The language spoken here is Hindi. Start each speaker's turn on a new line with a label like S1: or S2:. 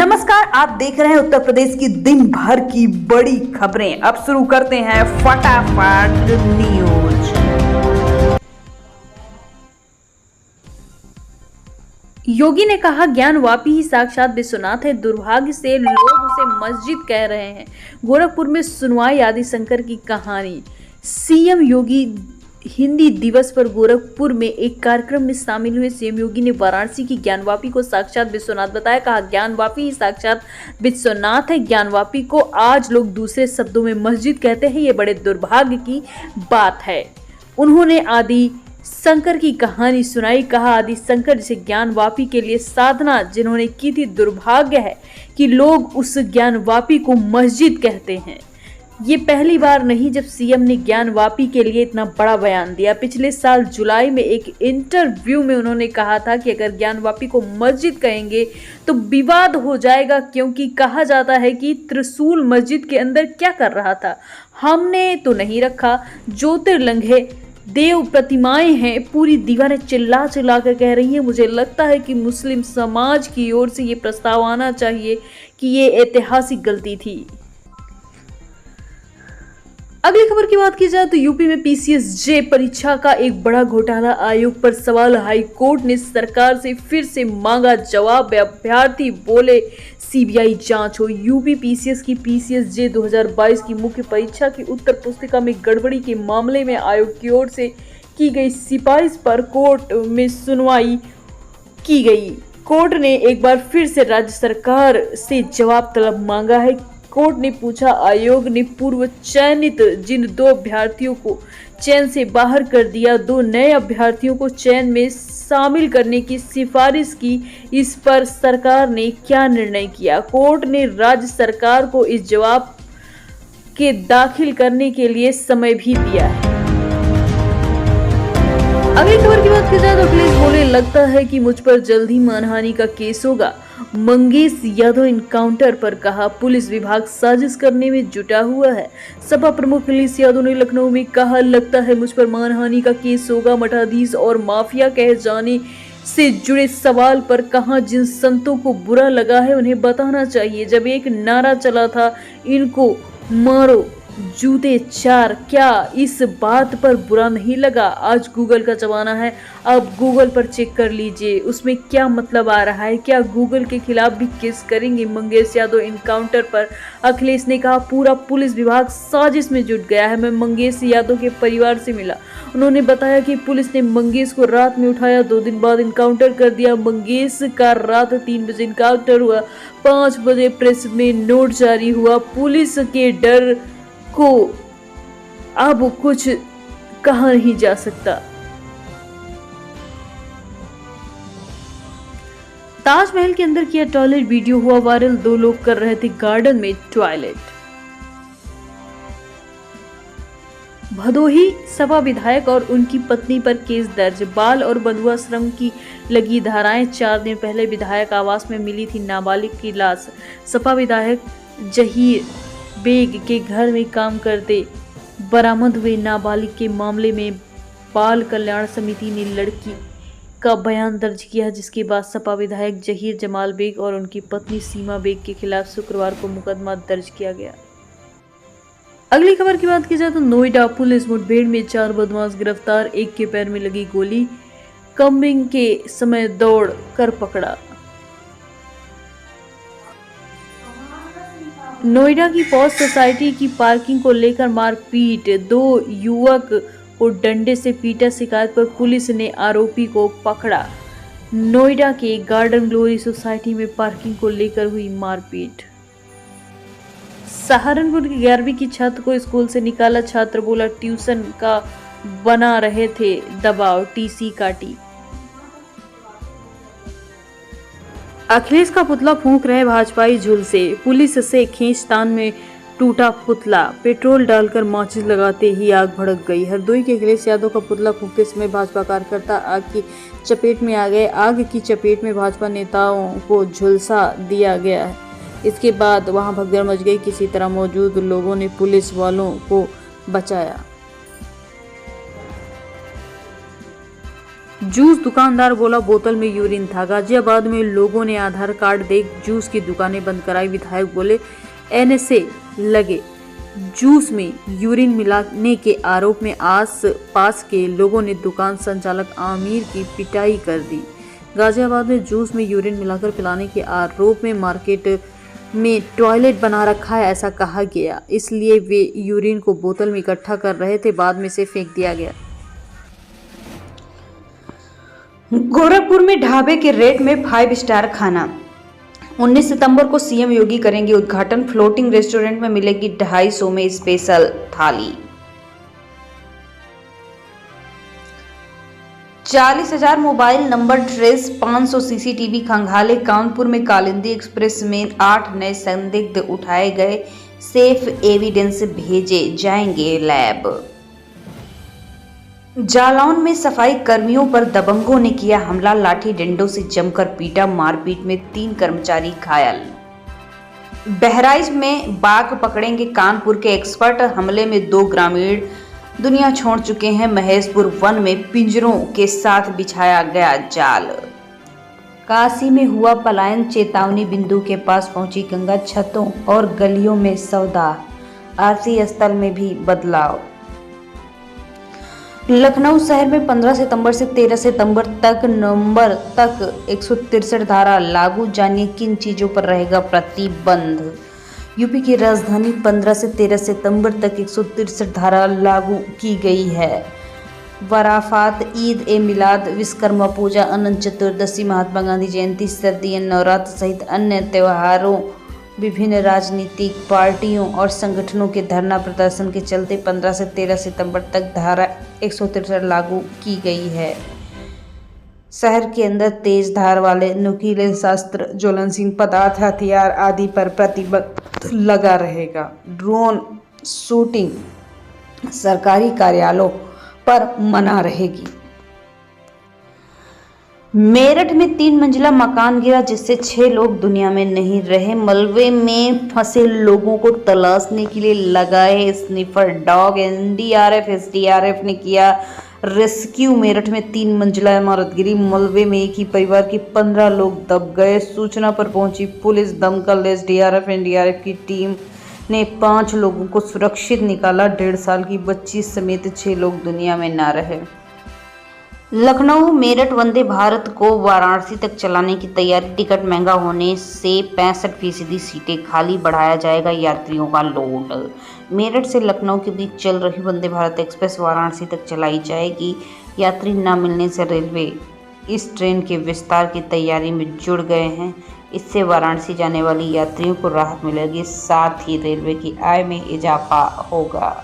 S1: नमस्कार, आप देख रहे हैं उत्तर प्रदेश की दिन भर की बड़ी खबरें। अब शुरू करते हैं फटाफट न्यूज।
S2: योगी ने कहा, ज्ञानवापी ही साक्षात विश्वनाथ है। दुर्भाग्य से लोग उसे मस्जिद कह रहे हैं। गोरखपुर में सुनवाई आदि शंकर की कहानी। सीएम योगी हिंदी दिवस पर गोरखपुर में एक कार्यक्रम में शामिल हुए। सीएम योगी ने वाराणसी की ज्ञानवापी को साक्षात विश्वनाथ बताया। कहा, ज्ञानवापी ही साक्षात विश्वनाथ है। ज्ञानवापी को आज लोग दूसरे शब्दों में मस्जिद कहते हैं, ये बड़े दुर्भाग्य की बात है। उन्होंने आदि शंकर की कहानी सुनाई। कहा, आदि शंकर जिसे ज्ञानवापी के लिए साधना जिन्होंने की थी, दुर्भाग्य है कि लोग उस ज्ञानवापी को मस्जिद कहते हैं। ये पहली बार नहीं जब सीएम ने ज्ञानवापी के लिए इतना बड़ा बयान दिया। पिछले साल जुलाई में एक इंटरव्यू में उन्होंने कहा था कि अगर ज्ञानवापी को मस्जिद कहेंगे तो विवाद हो जाएगा, क्योंकि कहा जाता है कि त्रिशूल मस्जिद के अंदर क्या कर रहा था। हमने तो नहीं रखा। ज्योतिर्लिंग है, देव प्रतिमाएं हैं। पूरी दीवारें चिल्ला चिल्ला कर कह रही हैं। मुझे लगता है कि मुस्लिम समाज की ओर से ये प्रस्ताव आना चाहिए कि ये ऐतिहासिक गलती थी। अगली खबर की बात की जाए तो यूपी में पीसीएसजे परीक्षा का एक बड़ा घोटाला। आयोग पर सवाल। हाई कोर्ट ने सरकार से फिर से मांगा जवाब। अभ्यर्थी बोले सीबीआई जांच हो। यूपी पीसीएस की पीसीएसजे 2022 की मुख्य परीक्षा की उत्तर पुस्तिका में गड़बड़ी के मामले में आयोग की ओर से की गई सिफारिश पर कोर्ट में सुनवाई की गई। कोर्ट ने एक बार फिर से राज्य सरकार से जवाब तलब मांगा है। कोर्ट ने पूछा, आयोग ने पूर्व चयनित जिन 2 अभ्यर्थियों को चयन से बाहर कर दिया, 2 नए अभ्यर्थियों को चयन में शामिल करने की सिफारिश की। इस पर सरकार ने क्या निर्णय किया? कोर्ट ने राज्य सरकार को इस जवाब के दाखिल करने के लिए समय भी दिया है। अगली खबर की बात की जाए तो अखिलेश बोले, लगता है कि मुझ पर जल्द ही मानहानि का केस होगा। मंगेश यादव इनकाउंटर पर कहा, पुलिस विभाग साजिश करने में जुटा हुआ है। सपा प्रमुख अखिलेश यादव ने लखनऊ में कहा, लगता है मुझ पर मानहानि का केस होगा। मठाधीश और माफिया कहे जाने से जुड़े सवाल पर कहा, जिन संतों को बुरा लगा है उन्हें बताना चाहिए। जब एक नारा चला था, इनको मारो जूते 4, क्या इस बात पर बुरा नहीं लगा? आज गूगल का जमाना है, अब गूगल पर चेक कर लीजिए, उसमें क्या मतलब आ रहा है। क्या गूगल के खिलाफ भी केस करेंगे? मंगेश यादव इनकाउंटर पर अखिलेश ने कहा, पूरा पुलिस विभाग साजिश में जुट गया है। मैं मंगेश यादव के परिवार से मिला। उन्होंने बताया कि पुलिस ने मंगेश को रात में उठाया, 2 दिन बाद इनकाउंटर कर दिया। मंगेश का रात 3 बजे इनकाउंटर हुआ, 5 बजे प्रेस में नोट जारी हुआ। पुलिस के डर को अब कुछ कहा नहीं जा सकता। ताजमहल के अंदर किया टॉयलेट, वीडियो हुआ वायरल। 2 लोग कर रहे थे गार्डन में टॉयलेट। भदोही सपा विधायक और उनकी पत्नी पर केस दर्ज। बाल और बंधुआ श्रम की लगी धाराएं। 4 दिन पहले विधायक आवास में मिली थी नाबालिग की लाश। सपा विधायक जहीर बेग के घर में काम करते बरामद हुए नाबालिग के मामले में बाल कल्याण समिति ने लड़की का बयान दर्ज किया, जिसके बाद सपा विधायक जहीर जमाल बेग और उनकी पत्नी सीमा बेग के खिलाफ शुक्रवार को मुकदमा दर्ज किया गया। अगली खबर की बात की जाए तो नोएडा पुलिस मुठभेड़ में 4 बदमाश गिरफ्तार। एक के पैर में लगी गोली, कम्बिंग के समय दौड़ कर पकड़ा। नोएडा की पॉज सोसाइटी की पार्किंग को लेकर मारपीट, 2 युवक को डंडे से पीटा। शिकायत पर पुलिस ने आरोपी को पकड़ा। नोएडा के गार्डन ग्लोरी सोसाइटी में पार्किंग को लेकर हुई मारपीट। सहारनपुर की 11वीं की छात्र को स्कूल से निकाला। छात्र बोला, ट्यूशन का बना रहे थे दबाव, टीसी काटी। अखिलेश का पुतला फूंक रहे भाजपाई झुलसे। पुलिस से खींचतान में टूटा पुतला। पेट्रोल डालकर माचिस लगाते ही आग भड़क गई। हरदोई के अखिलेश यादव का पुतला फूंकते समय भाजपा कार्यकर्ता आग की चपेट में आ गए। आग की चपेट में भाजपा नेताओं को झुलसा दिया गया है। इसके बाद वहां भगदड़ मच गई। किसी तरह मौजूद लोगों ने पुलिस वालों को बचाया। जूस दुकानदार बोला बोतल में यूरिन था। गाजियाबाद में लोगों ने आधार कार्ड देख जूस की दुकानें बंद कराई। विधायक बोले एनएसए लगे। जूस में यूरिन मिलाने के आरोप में आस पास के लोगों ने दुकान संचालक आमिर की पिटाई कर दी। गाजियाबाद में जूस में यूरिन मिलाकर पिलाने के आरोप में मार्केट में टॉयलेट बना रखा है ऐसा कहा गया, इसलिए वे यूरिन को बोतल में इकट्ठा कर रहे थे, बाद में से फेंक दिया गया।
S1: गोरखपुर में ढाबे के रेट में 5 स्टार खाना। 19 सितंबर को सीएम योगी करेंगे उद्घाटन। फ्लोटिंग रेस्टोरेंट में मिलेगी 250 में special thali. 40,000 mobile number trace, 500 CCTV खंगाले। कानपुर में कालिंदी एक्सप्रेस में 8 नए संदिग्ध उठाए गए। सेफ एविडेंस भेजे जाएंगे लैब। जालौन में सफाई कर्मियों पर दबंगों ने किया हमला। लाठी डंडों से जमकर पीटा। मारपीट में 3 कर्मचारी घायल। बहराइच में बाघ पकड़ेंगे कानपुर के एक्सपर्ट। हमले में 2 ग्रामीण दुनिया छोड़ चुके हैं। महेशपुर वन में पिंजरों के साथ बिछाया गया जाल। काशी में हुआ पलायन। चेतावनी बिंदु के पास पहुंची गंगा। छतों और गलियों में सौदा। आरती स्थल में भी बदलाव। लखनऊ शहर में 15 सितंबर से 13 सितंबर तक नवंबर तक 163 धारा लागू। जानिए किन चीजों पर रहेगा प्रतिबंध। यूपी की राजधानी 15 से 13 सितंबर तक 163 धारा लागू की गई है। वराफात, ईद ए मिलाद, विश्वकर्मा पूजा, अनंत चतुर्दशी, महात्मा गांधी जयंती, सर्दी, नवरात्र सहित अन्य त्योहारों विभिन्न राजनीतिक पार्टियों और संगठनों के धरना प्रदर्शन के चलते 15 से 13 सितंबर तक धारा 163 लागू की गई है। शहर के अंदर तेज धार वाले नुकीले शस्त्र, ज्वलनशील पदार्थ, हथियार आदि पर प्रतिबंध लगा रहेगा। ड्रोन शूटिंग, सरकारी कार्यालयों पर मना रहेगी। मेरठ में 3 मंजिला मकान गिरा जिससे 6 लोग दुनिया में नहीं रहे। मलबे में फंसे लोगों को तलाशने के लिए लगाए स्निफर डॉग। एनडीआरएफ, एसडीआरएफ ने किया रेस्क्यू। मेरठ में 3 मंजिला इमारत गिरी। मलबे में एक ही परिवार के 15 लोग दब गए। सूचना पर पहुंची पुलिस, दमकल, एसडीआरएफ, एनडीआरएफ की टीम ने 5 लोगों को सुरक्षित निकाला। 1.5 साल की बच्ची समेत 6 लोग दुनिया में ना रहे। लखनऊ मेरठ वंदे भारत को वाराणसी तक चलाने की तैयारी। टिकट महंगा होने से 65% सीटें खाली। बढ़ाया जाएगा यात्रियों का लोड। मेरठ से लखनऊ के बीच चल रही वंदे भारत एक्सप्रेस वाराणसी तक चलाई जाएगी। यात्री न मिलने से रेलवे इस ट्रेन के विस्तार की तैयारी में जुड़ गए हैं। इससे वाराणसी जाने वाली यात्रियों को राहत मिलेगी, साथ ही रेलवे की आय में इजाफा होगा।